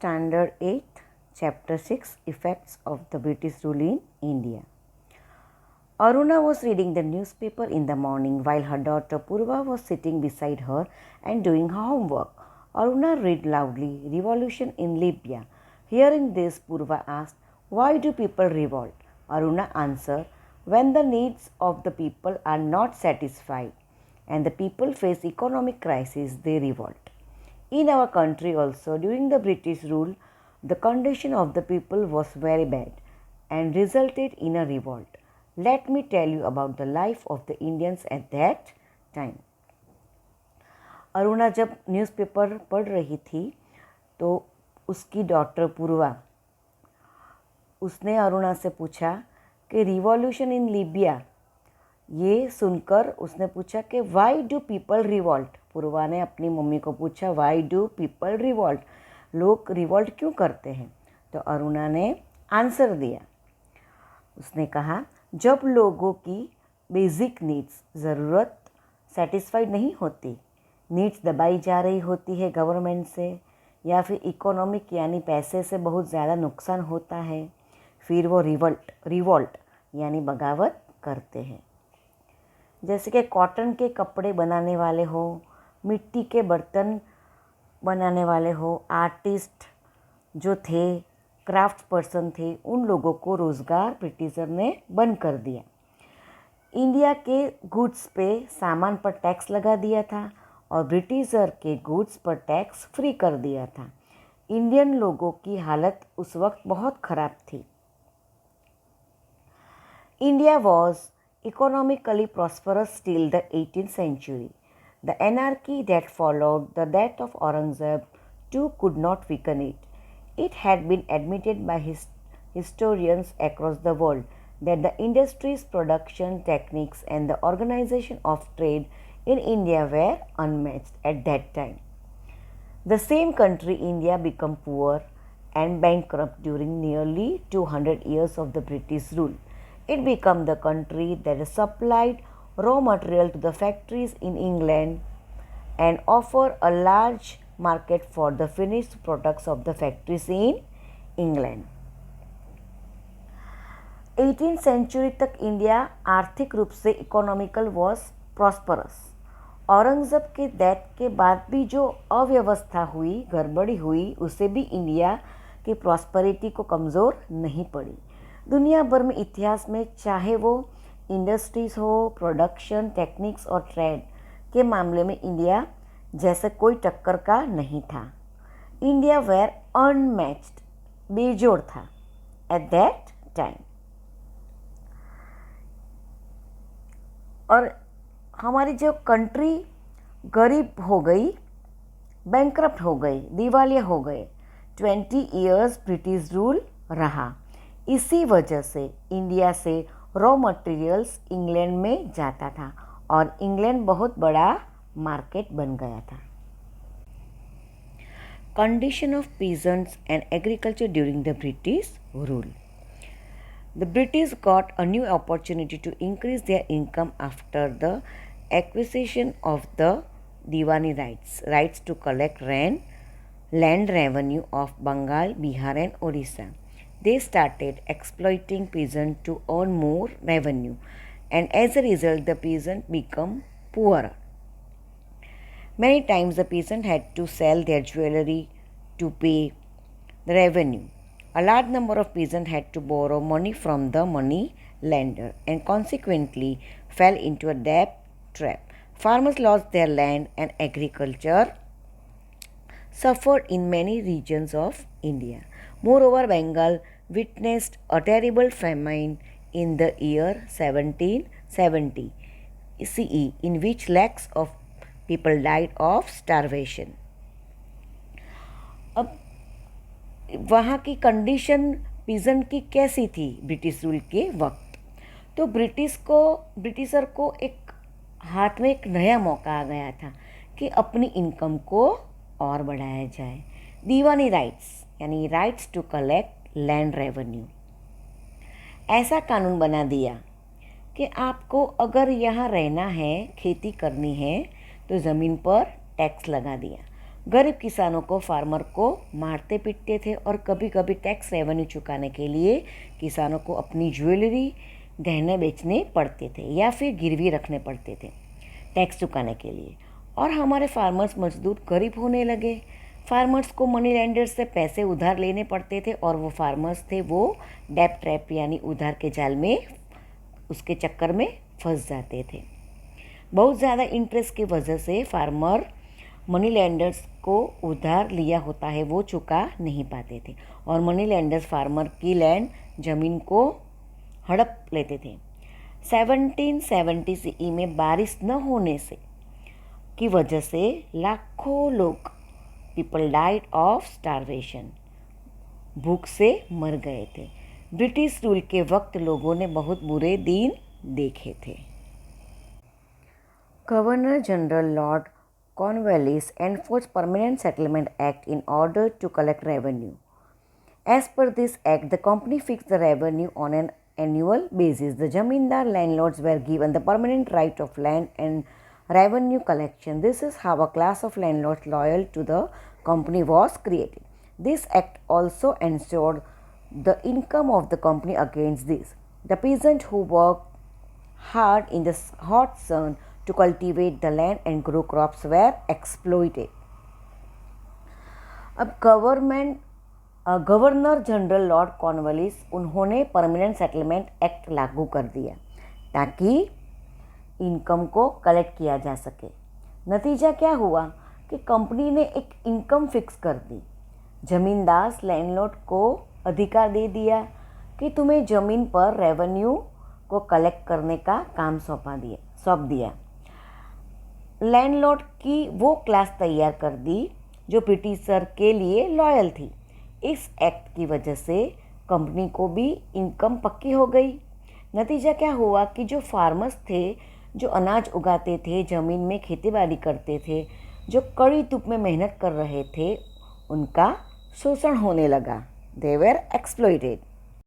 Standard 8, Chapter 6, Effects of the British Rule in India. Aruna was reading the newspaper in the morning while her daughter Purva was sitting beside her and doing her homework. Aruna read loudly, "Revolution in Libya." Hearing this, Purva asked, "Why do people revolt?" Aruna answered, "When the needs of the people are not satisfied and the people face economic crisis, they revolt. In our country also, during the British rule, the condition of the people was very bad and resulted in a revolt. Let me tell you about the life of the Indians at that time." Aruna जब newspaper पढ़ रही थी तो उसकी daughter पूर्वा, उसने अरुणा से पूछा कि रिवॉल्यूशन इन लीबिया। ये सुनकर उसने पूछा कि वाई डू पीपल रिवॉल्ट। पूर्वा ने अपनी मम्मी को पूछा, वाई डू पीपल रिवॉल्ट, लोग रिवॉल्ट क्यों करते हैं? तो अरुणा ने आंसर दिया। उसने कहा, जब लोगों की बेसिक नीड्स, ज़रूरत सेटिस्फाइड नहीं होती, नीड्स दबाई जा रही होती है गवर्नमेंट से, या फिर इकोनॉमिक यानी पैसे से बहुत ज़्यादा नुकसान होता है, फिर वो रिवॉल्ट यानी बगावत करते हैं। जैसे कि कॉटन के कपड़े बनाने वाले हो, मिट्टी के बर्तन बनाने वाले हो, आर्टिस्ट जो थे, क्राफ्ट पर्सन थे, उन लोगों को रोज़गार ब्रिटिशर ने बंद कर दिया। इंडिया के गुड्स पे सामान पर टैक्स लगा दिया था और ब्रिटिशर के गुड्स पर टैक्स फ्री कर दिया था। इंडियन लोगों की हालत उस वक्त बहुत ख़राब थी। India was economically prosperous till the 18th century. The anarchy that followed the death of Aurangzeb too could not weaken it. It had been admitted by historians across the world that the industries, production techniques and the organization of trade in India were unmatched at that time. The same country, India, became poor and bankrupt during nearly 200 years of the British rule. It became the country that supplied raw material to the factories in England and offered a large market for the finished products of the factories in England. 18th century तक India आर्थिक रूप से economical was prosperous. Aurangzeb के death के बाद भी जो अव्यवस्था हुई, गड़बड़ी हुई, उससे भी इंडिया की प्रॉस्पेरिटी को कमज़ोर नहीं पड़ी। दुनिया भर में इतिहास में, चाहे वो इंडस्ट्रीज़ हो, प्रोडक्शन, टेक्निक्स और ट्रेड के मामले में इंडिया जैसे कोई टक्कर का नहीं था। इंडिया वेर अनमैच्ड, बेजोड़ था एट दैट टाइम। और हमारी जो कंट्री गरीब हो गई, बैंकरप्ट हो गई, दिवालिया हो गए। 20 ईयर्स ब्रिटिश रूल रहा। इसी वजह से इंडिया से रॉ मटेरियल्स इंग्लैंड में जाता था और इंग्लैंड बहुत बड़ा मार्केट बन गया था। Condition of peasants and agriculture during the British rule. The British got a new opportunity to increase their income after the acquisition of the Diwani rights to collect land revenue of Bengal, Bihar and Odisha. They started exploiting peasants to earn more revenue, and as a result, the peasant became poorer. Many times, the peasant had to sell their jewelry to pay the revenue. A large number of peasants had to borrow money from the money lender, and consequently fell into a debt trap. Farmers lost their land, and agriculture suffered in many regions of India. Moreover, Bengal witnessed a terrible famine in the year 1770 CE, in which lakhs of people died of starvation. अब वहाँ की condition peasant की कैसी थी British rule के वक्त? तो britisher को एक हाथ में एक नया मौका आ गया था कि अपनी इनकम को और बढ़ाया जाए। दीवानी राइट्स यानी rights to collect land revenue, ऐसा कानून बना दिया कि आपको अगर यहाँ रहना है, खेती करनी है, तो ज़मीन पर टैक्स लगा दिया। गरीब किसानों को, फार्मर को मारते पीटते थे और कभी कभी टैक्स रेवेन्यू चुकाने के लिए किसानों को अपनी ज्वेलरी, गहने बेचने पड़ते थे या फिर गिरवी रखने पड़ते थे टैक्स चुकाने के लिए। और हमारे फार्मर्स मजदूर गरीब होने लगे। फार्मर्स को मनी लेंडर्स से पैसे उधार लेने पड़ते थे और वो फार्मर्स थे वो डेब्ट ट्रैप यानी उधार के जाल में, उसके चक्कर में फंस जाते थे। बहुत ज़्यादा इंटरेस्ट की वजह से फार्मर मनी लेंडर्स को उधार लिया होता है वो चुका नहीं पाते थे और मनी लेंडर्स फार्मर की लैंड, ज़मीन को हड़प लेते थे। 1770 CE में बारिश न होने से की वजह से लाखों लोग, पीपल डाइड ऑफ स्टारवेशन, भूख से मर गए थे। ब्रिटिश रूल के वक्त लोगों ने बहुत बुरे दिन देखे थे। Governor general Lord Cornwallis enforced Permanent Settlement Act in order to collect revenue. As per this act, the company fixed the revenue on an annual basis. The zamindar landlords were given the permanent right of land and revenue collection. This is how a class of landlords loyal to the company was created. This act also ensured the income of the company against this. The peasant who worked hard in the hot sun to cultivate the land and grow crops were exploited. अब governor general Lord Cornwallis, उन्होंने permanent settlement act लागू कर दिया ताकि income को collect किया जा सके। नतीजा क्या हुआ कि कंपनी ने एक इनकम फिक्स कर दी। जमींदार लैंडलॉर्ड को अधिकार दे दिया कि तुम्हें ज़मीन पर रेवेन्यू को कलेक्ट करने का काम सौंप दिया। लैंडलॉर्ड की वो क्लास तैयार कर दी जो ब्रिटिशर के लिए लॉयल थी। इस एक्ट की वजह से कंपनी को भी इनकम पक्की हो गई। नतीजा क्या हुआ कि जो फार्मर्स थे, जो अनाज उगाते थे, ज़मीन में खेतीबाड़ी करते थे, जो कड़ी धूप में मेहनत कर रहे थे, उनका शोषण होने लगा। दे वर एक्सप्लॉइटेड।